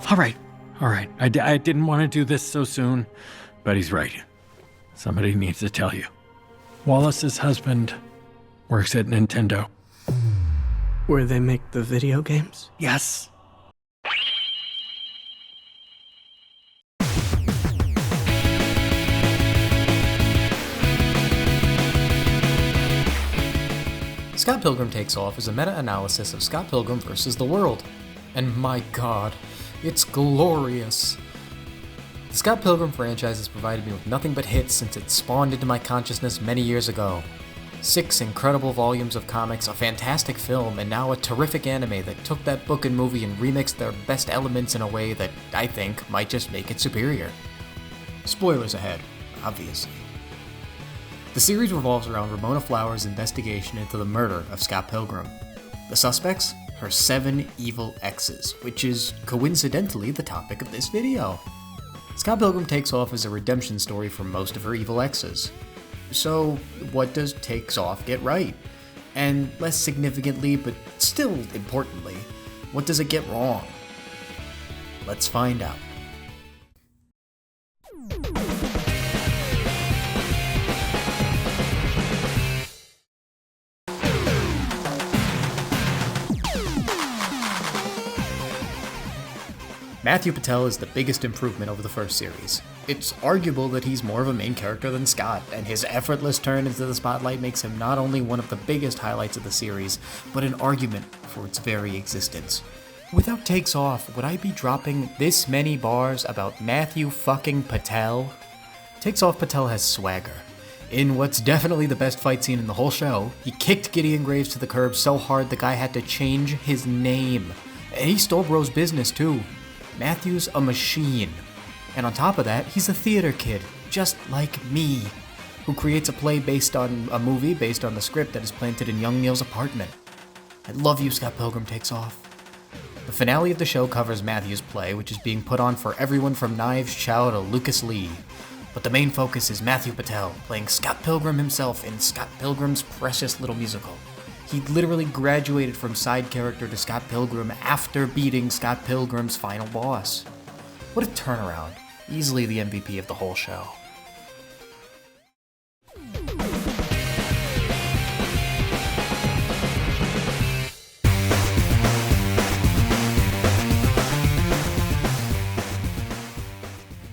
All right. I didn't want to do this so soon, but he's right. Somebody needs to tell you. Wallace's husband works at Nintendo. Where they make the video games? Yes. Scott Pilgrim Takes Off is a meta-analysis of Scott Pilgrim vs. the world. And my god, it's glorious. The Scott Pilgrim franchise has provided me with nothing but hits since it spawned into my consciousness many years ago. 6 incredible volumes of comics, a fantastic film, and now a terrific anime that took that book and movie and remixed their best elements in a way that I think might just make it superior. Spoilers ahead, obviously. The series revolves around Ramona Flowers' investigation into the murder of Scott Pilgrim. The suspects? Her 7 evil exes, which is coincidentally the topic of this video. Scott Pilgrim Takes Off is a redemption story for most of her evil exes. So, what does Takes Off get right? And less significantly, but still importantly, what does it get wrong? Let's find out. Matthew Patel is the biggest improvement over the first series. It's arguable that he's more of a main character than Scott, and his effortless turn into the spotlight makes him not only one of the biggest highlights of the series, but an argument for its very existence. Without Takes Off, would I be dropping this many bars about Matthew fucking Patel? Takes Off Patel has swagger. In what's definitely the best fight scene in the whole show, he kicked Gideon Graves to the curb so hard the guy had to change his name. And he stole bro's business too. Matthew's a machine. And on top of that, he's a theater kid, just like me, who creates a play based on a movie based on the script that is planted in young Neil's apartment. I love you, Scott Pilgrim Takes Off. The finale of the show covers Matthew's play, which is being put on for everyone from Knives Chow to Lucas Lee. But the main focus is Matthew Patel, playing Scott Pilgrim himself in Scott Pilgrim's precious little musical. He literally graduated from side character to Scott Pilgrim after beating Scott Pilgrim's final boss. What a turnaround. Easily the MVP of the whole show.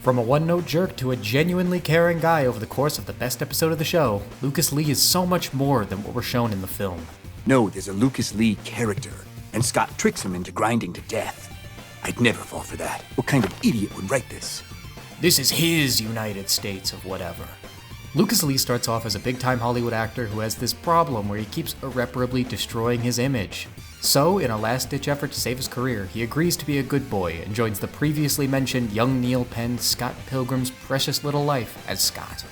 From a one-note jerk to a genuinely caring guy over the course of the best episode of the show, Lucas Lee is so much more than what we're shown in the film. No, there's a Lucas Lee character, and Scott tricks him into grinding to death. I'd never fall for that. What kind of idiot would write this? This is his United States of whatever. Lucas Lee starts off as a big-time Hollywood actor who has this problem where he keeps irreparably destroying his image. So, in a last-ditch effort to save his career, he agrees to be a good boy and joins the previously mentioned young Neil penned Scott Pilgrim's precious little life as Scott.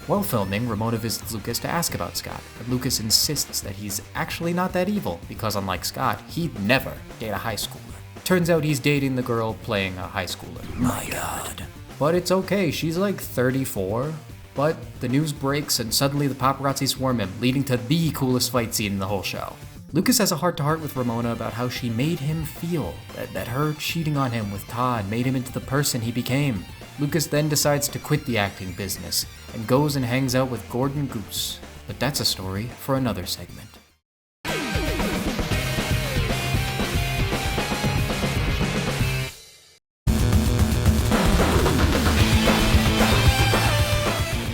While filming, Ramona visits Lucas to ask about Scott, and Lucas insists that he's actually not that evil, because unlike Scott, he'd never date a high schooler. Turns out he's dating the girl playing a high schooler. My god. But it's okay, she's like 34. But the news breaks and suddenly the paparazzi swarm him, leading to the coolest fight scene in the whole show. Lucas has a heart-to-heart with Ramona about how she made him feel, that her cheating on him with Todd made him into the person he became. Lucas then decides to quit the acting business, and goes and hangs out with Gordon Goose. But that's a story for another segment.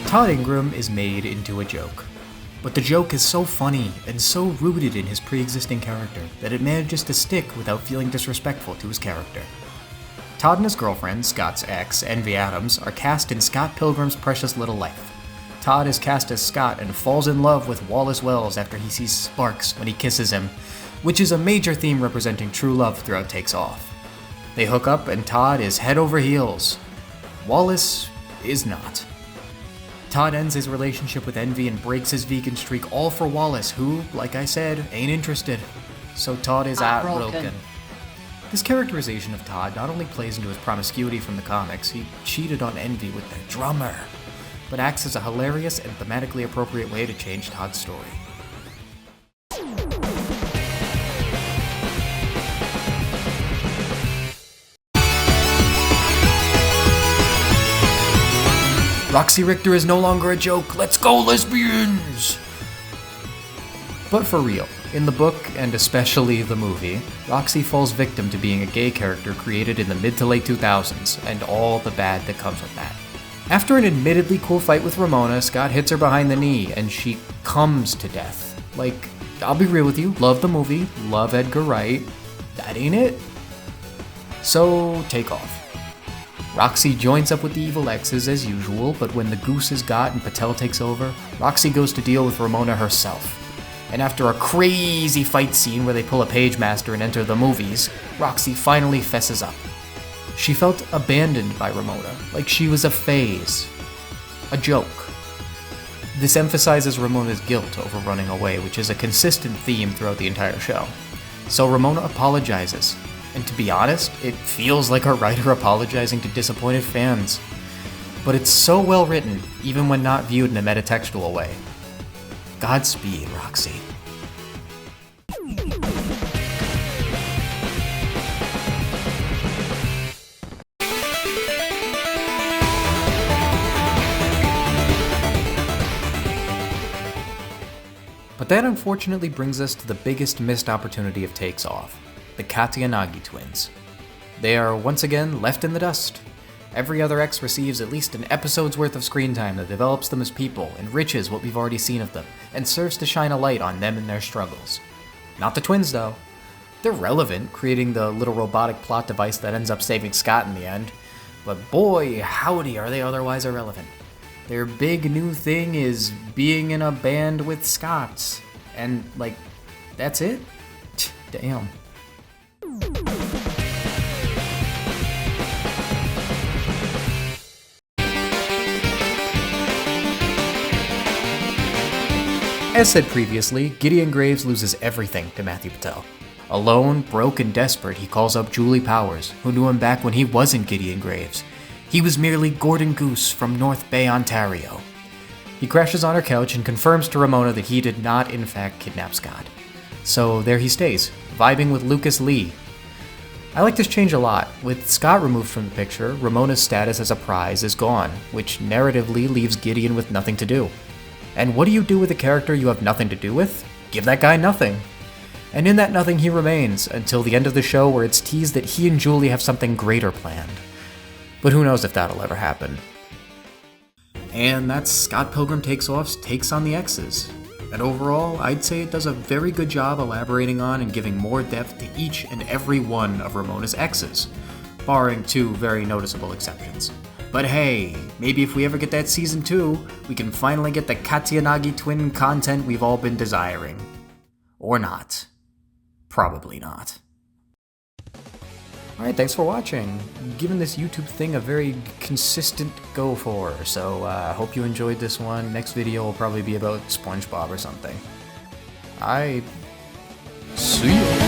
Todd Ingram is made into a joke. But the joke is so funny and so rooted in his pre-existing character that it manages to stick without feeling disrespectful to his character. Todd and his girlfriend, Scott's ex, Envy Adams, are cast in Scott Pilgrim's precious little life. Todd is cast as Scott and falls in love with Wallace Wells after he sees sparks when he kisses him, which is a major theme representing true love throughout Takes Off. They hook up and Todd is head over heels. Wallace is not. Todd ends his relationship with Envy and breaks his vegan streak all for Wallace, who, like I said, ain't interested. So Todd is heartbroken. This characterization of Todd not only plays into his promiscuity from the comics, he cheated on Envy with their drummer, but acts as a hilarious and thematically appropriate way to change Todd's story. Roxy Richter is no longer a joke. Let's go, lesbians! But for real, in the book, and especially the movie, Roxy falls victim to being a gay character created in the mid to late 2000s, and all the bad that comes with that. After an admittedly cool fight with Ramona, Scott hits her behind the knee, and she comes to death. Like, I'll be real with you, love the movie, love Edgar Wright, that ain't it. So, take off. Roxy joins up with the evil Exes as usual, but when the goose is got and PATEL takes over, Roxy goes to deal with Ramona herself. And after a crazy fight scene where they pull a page master and enter the movies, Roxy finally fesses up. She felt abandoned by Ramona, like she was a phase. A joke. This emphasizes Ramona's guilt over running away, which is a consistent theme throughout the entire show. So Ramona apologizes, and to be honest, it feels like a writer apologizing to disappointed fans. But it's so well written, even when not viewed in a metatextual way. Godspeed, Roxy. But that unfortunately brings us to the biggest missed opportunity of Takes Off, the Katyanagi twins. They are once again left in the dust. Every other X receives at least an episode's worth of screen time that develops them as people, enriches what we've already seen of them, and serves to shine a light on them and their struggles. Not the twins though. They're relevant, creating the little robotic plot device that ends up saving Scott in the end, but boy howdy are they otherwise irrelevant. Their big new thing is being in a band with Scott, and like, that's it? Damn. As said previously, Gideon Graves loses everything to Matthew Patel. Alone, broke, and desperate, he calls up Julie Powers, who knew him back when he wasn't Gideon Graves. He was merely Gordon Goose from North Bay, Ontario. He crashes on her couch and confirms to Ramona that he did not, in fact, kidnap Scott. So there he stays, vibing with Lucas Lee. I like this change a lot. With Scott removed from the picture, Ramona's status as a prize is gone, which narratively leaves Gideon with nothing to do. And what do you do with a character you have nothing to do with? Give that guy nothing. And in that nothing he remains, until the end of the show where it's teased that he and Julie have something greater planned. But who knows if that'll ever happen. And that's Scott Pilgrim Takes Off's takes on the Exes. And overall, I'd say it does a very good job elaborating on and giving more depth to each and every one of Ramona's Exes, barring two very noticeable exceptions. But hey, maybe if we ever get that season 2, we can finally get the Katyanagi twin content we've all been desiring. Or not. Probably not. Alright, thanks for watching. Giving this YouTube thing a very consistent go for, so I hope you enjoyed this one. Next video will probably be about SpongeBob or something. See ya!